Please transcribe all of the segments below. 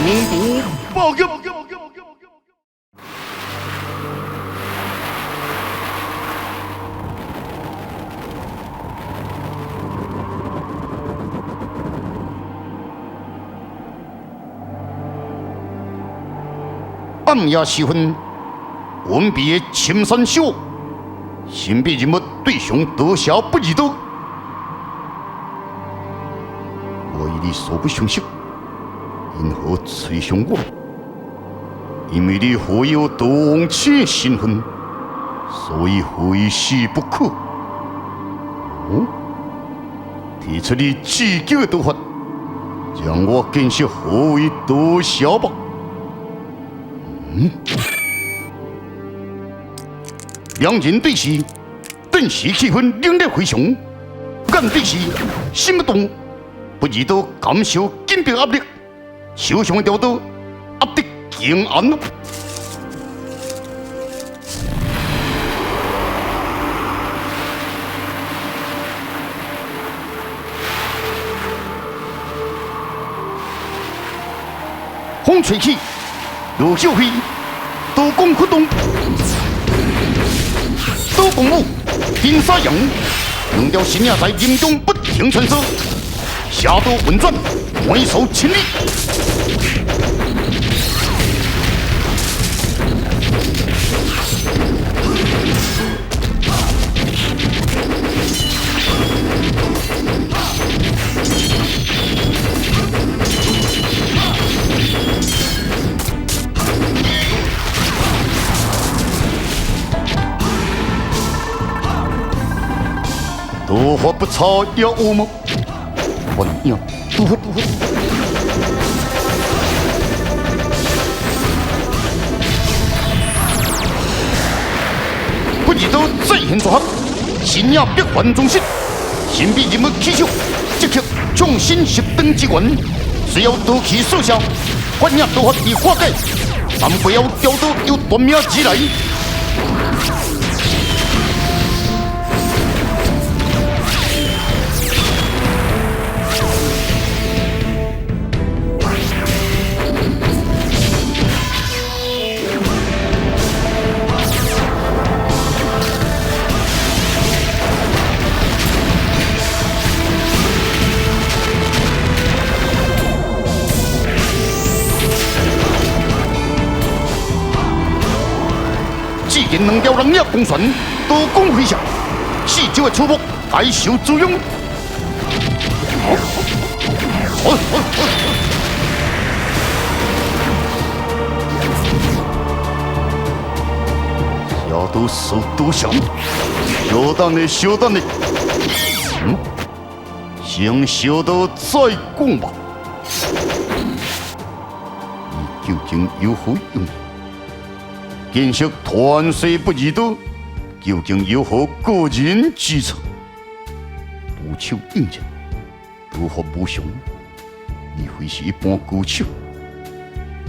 独报告。暗夜时分，文笔的青山秀，神秘人物对上多少不易得。我与你素不相识，因何吹向我？因为你富有多王妻的身份，所以非死不可。提出你自救的道法，让我见识何为多少吧。两人对视，顿时气氛冷冽非常。眼对视，心不动，不易得感受紧迫压力，手上的雕刀压得强硬了。风吹起，陆秀飞刀光挥动，刀光舞，金沙扬，两条神影在林中不停穿梭，下刀混转，回首千里。刀法不差也有吗？反应刀法。不易得再现组合，神影变幻中心，神秘人物起手，即刻创新十等之源，需要刀气所效，反应刀法已化解，但不要雕刀有断命之来。既然两条人影共旋，刀光飞翔，四周的触目大受滋养。下刀手刀响，小等的，小等的，先小刀再讲吧。你究竟有何用意？见识团水不易得，究竟有何个人之长？独手应刃，刀法无常，你非是一般高手。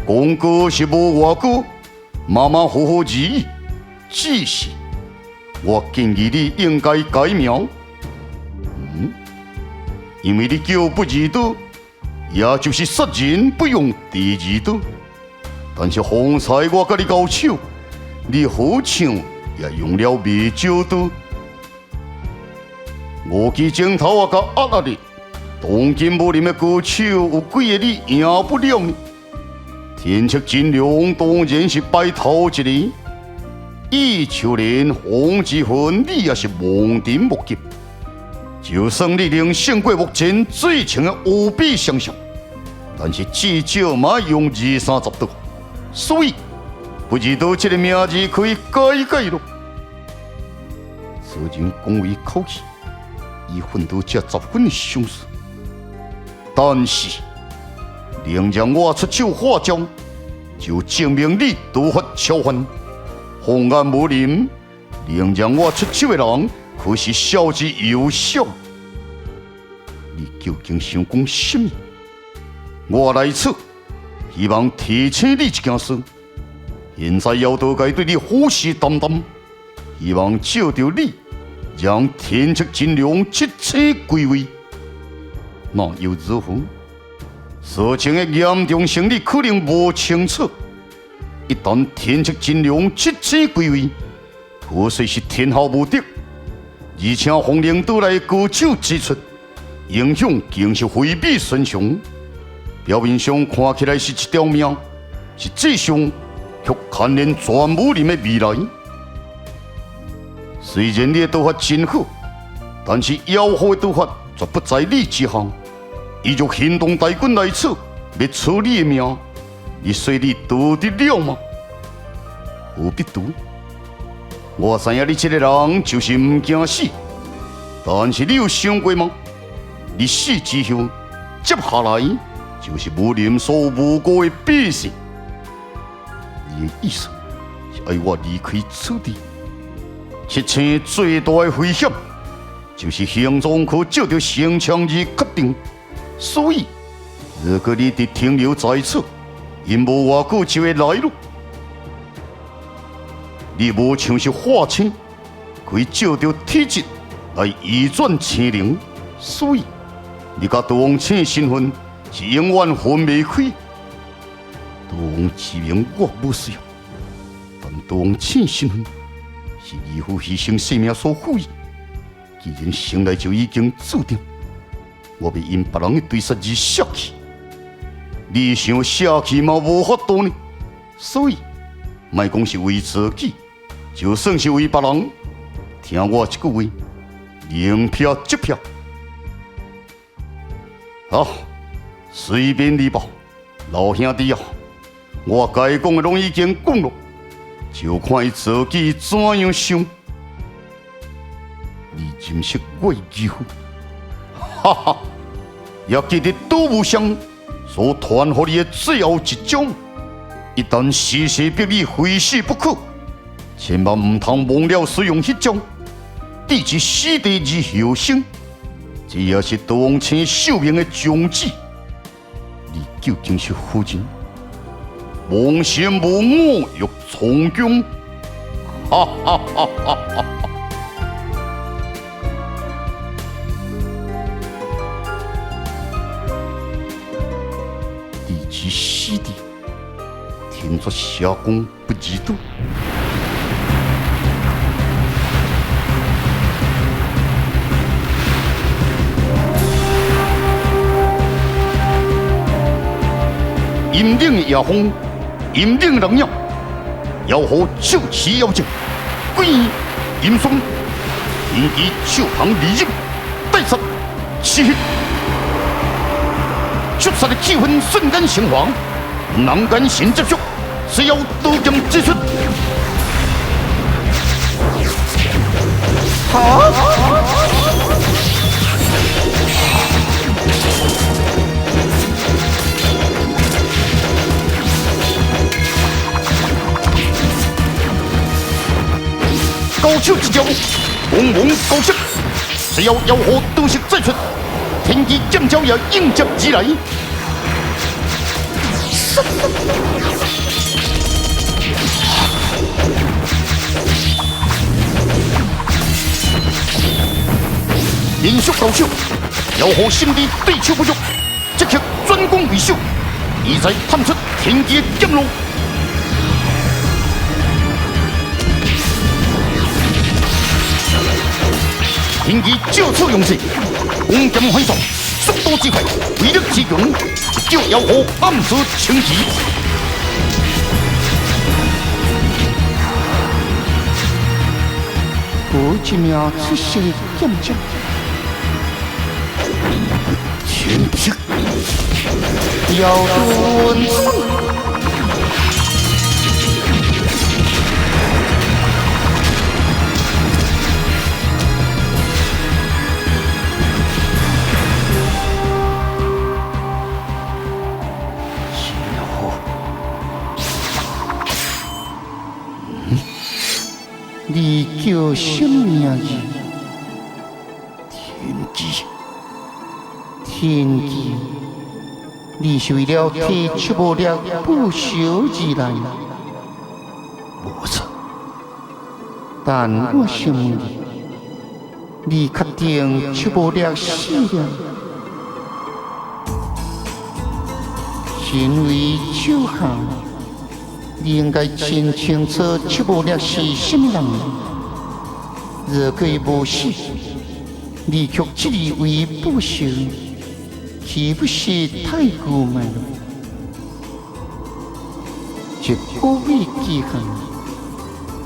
讲过是无外过，马马虎虎而已。只是我建议你应该改名。因为你叫不易得，也就是杀人不用第二刀。但是方才我甲你交手，你好像也用了未少刀。我记前头我甲压你，当今武林的高手有几个你赢不了呢？天策金龙当然是排头一个，伊秋莲、黄之魂，你也是望尘莫及。就算你能胜过目前最强的无比相像，但是至少嘛用20-30刀。所以，不易得这个名字可以改改咯。此人讲为口气，已混到这10分的相似。但是，能让我出手化招，就证明你刀法超凡。红颜武林，能让我出手的人，可是少之又少。你究竟想讲什么？我来此。希望提醒你一件事，现在妖道界对你虎视眈眈，希望借着你，让天策金龙七车归位。那又如何？事情的严重性你可能无清楚。一旦天策金龙七星归位，可说是天下无敌。而且风铃倒来高手之出，影响更是非比寻常。表面上看起来是一条命，实际上却牵连全武林的未来。虽然你的刀法真好，但是妖狐的刀法绝不在你之下。伊若行动大军来此，要出你的命，你说你逃得了吗？何必逃？我知影你这个人就是唔惊死，但是你有想过吗？你死之后，接下来就是武林所有无辜的百姓。你的意思是要我离开此地？这次最大的危险就是行踪可照着城墙而决定。所以，如果你得停留在此，因无偌久就会来路。你无像是化青，可以照着体质来移转青灵，所以你甲杜王青的身份是永远分袂开。杜王之名我无需要，但杜王青身份是义父牺牲性命所赋予。既然生来就已经注定，我袂因别人的对杀而舍弃。你想舍弃嘛无法度呢？所以，莫讲是为自己。就算是为别人，听我一句话，宁撇即撇。好，随便你吧，老兄弟啊，我该讲的拢已经讲了，就看伊自己怎样想。你认识我的义父？哈哈，也记得杜无相所传给你的最后一章，一旦时势逼你非死不可。千万唔通忘了使用迄种，置之死地而后生，这也是杜王青寿命的宗旨。你究竟是何人？妄想无我欲从军，哈哈哈哈哈！置之死地，天作下公不易度。阴冷的夜风，阴冷的人影，妖狐手持妖剑，鬼阴霜，天机手行利刃，带杀刺血，血杀的气氛瞬间升华，难敢先接触，只要刀剑之出。高手之交，往往高手，只要妖狐刀式再出，天机剑招也应接而来。连续高手，妖狐心里对手不足，即刻转攻为守，意在探出天机剑路。天机照此用势，弓箭挥扫，速度之快，威力之强，一招妖狐暗自轻敌。我一名出色的剑将，天机妖盾。你叫什么名字？天机。天机，你是为了替出无力不朽而来。无错。但我想问你确定出无力死了？身为酒行，你应该真清楚赤木烈是什么人。如果无死，你却自以为不朽，岂不是太傲慢了？一股味记恨，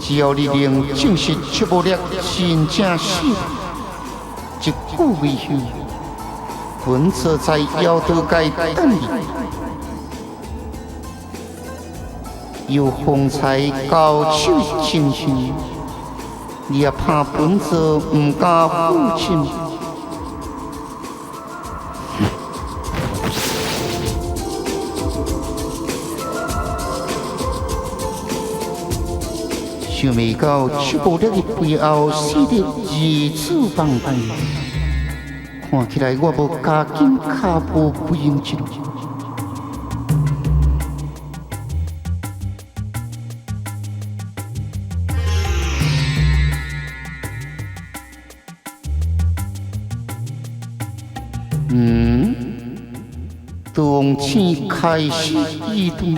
只要你能证实赤木烈真正死，一股味香，本座在妖道界等你。有风采高手的精神，你也怕本座唔敢负责？想未到赤木烈的背后死得如此放荡，看起来我无加紧脚步不应接。动气开始移动。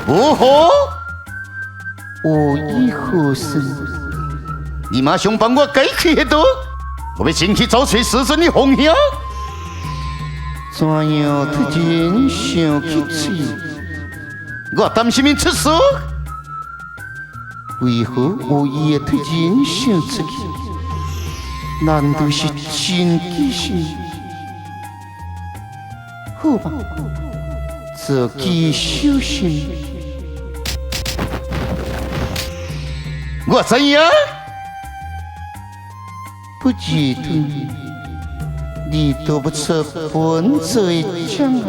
哦吼！我已何事？你马上帮我解开迄道，我要先去找找师尊的风向。怎样突然想起嘴？我担心你出事。为何我也突然想出去？难道是真记性？好吧，自己小心。我知影，不记得你躲不出本座的障碍。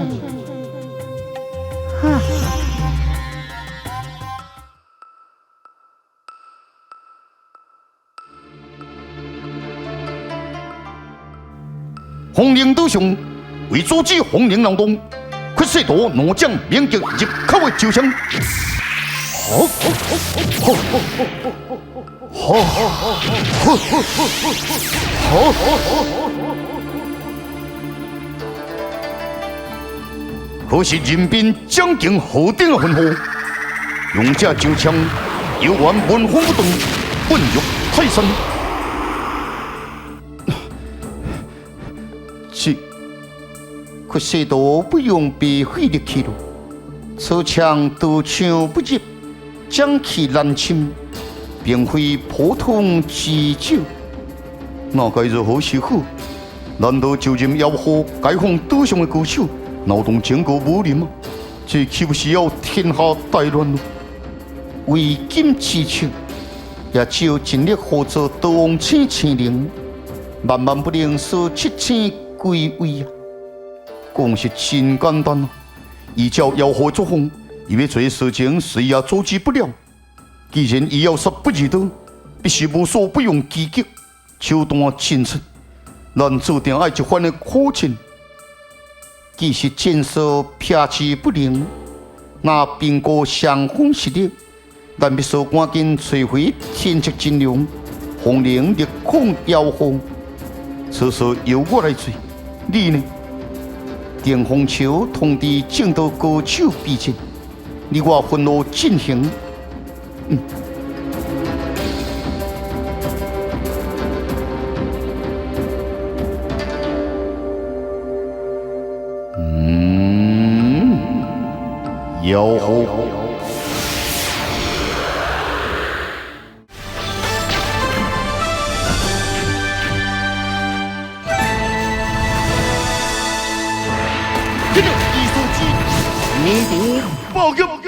哈！红绫斗雄为阻止红绫劳动，快速度挪将免击入口的酒枪。好，可是人兵将近后顶的吩咐，用这酒枪犹原文风不动，混入泰山。可速度不用被费力气了，此枪刀枪不入，将其难侵，并非普通之酒。那该如何是好？难道就任妖火解放岛上的歌手，劳动整个武林吗？这岂不是要天下大乱了？为今之策，也只有尽力合作刀王千灵，万万不能使7000归位啊！讲是真简单啊！依照妖火作风，伊要做的事情谁也阻止不了。既然伊要杀不入刀，必须无所不用其极，手段尽出，咱注定爱一番的苦战。既是箭术撇之不灵，那兵过上风实力，咱必须赶紧找回天职真龙，红绫力抗妖火。此事由我来做，你呢？电风球通知正道歌手比战，你我分路进行。妖火。这个艺术机，迷途报应。